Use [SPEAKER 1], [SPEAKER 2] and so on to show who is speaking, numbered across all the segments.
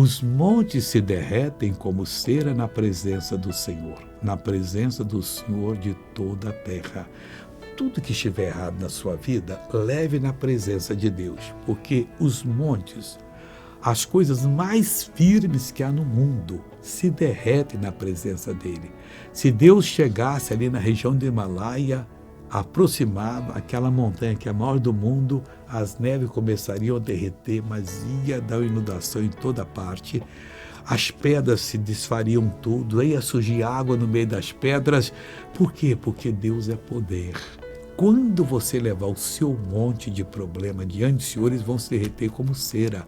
[SPEAKER 1] Os montes se derretem como cera na presença do Senhor, na presença do Senhor de toda a terra. Tudo que estiver errado na sua vida, leve na presença de Deus, porque os montes, as coisas mais firmes que há no mundo, se derretem na presença dele. Se Deus chegasse ali na região do Himalaia, aproximava aquela montanha que é a maior do mundo, as neves começariam a derreter, mas ia dar inundação em toda parte. As pedras se desfariam tudo, ia surgir água no meio das pedras. Por quê? Porque Deus é poder. Quando você levar o seu monte de problema diante do Senhor, eles vão se derreter como cera.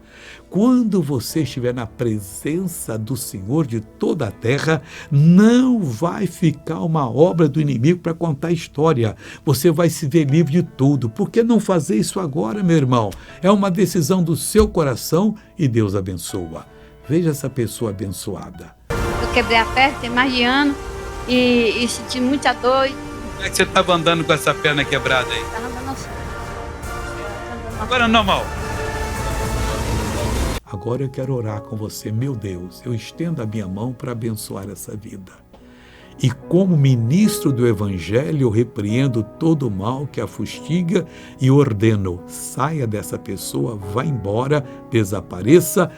[SPEAKER 1] Quando você estiver na presença do Senhor de toda a terra, não vai ficar uma obra do inimigo para contar a história. Você vai se ver livre de tudo. Por que não fazer isso agora, meu irmão? É uma decisão do seu coração e Deus abençoa. Veja essa pessoa abençoada.
[SPEAKER 2] Eu quebrei a perna, tem mais de ano, e senti muita dor.
[SPEAKER 3] Como é que você estava andando com essa perna quebrada aí?
[SPEAKER 2] Estava andando assim.
[SPEAKER 3] Agora normal.
[SPEAKER 1] Agora eu quero orar com você. Meu Deus, eu estendo a minha mão para abençoar essa vida. E como ministro do Evangelho, eu repreendo todo o mal que a fustiga e ordeno, saia dessa pessoa, vá embora, desapareça,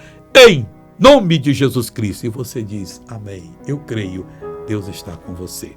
[SPEAKER 1] em nome de Jesus Cristo. E você diz, amém, eu creio, Deus está com você.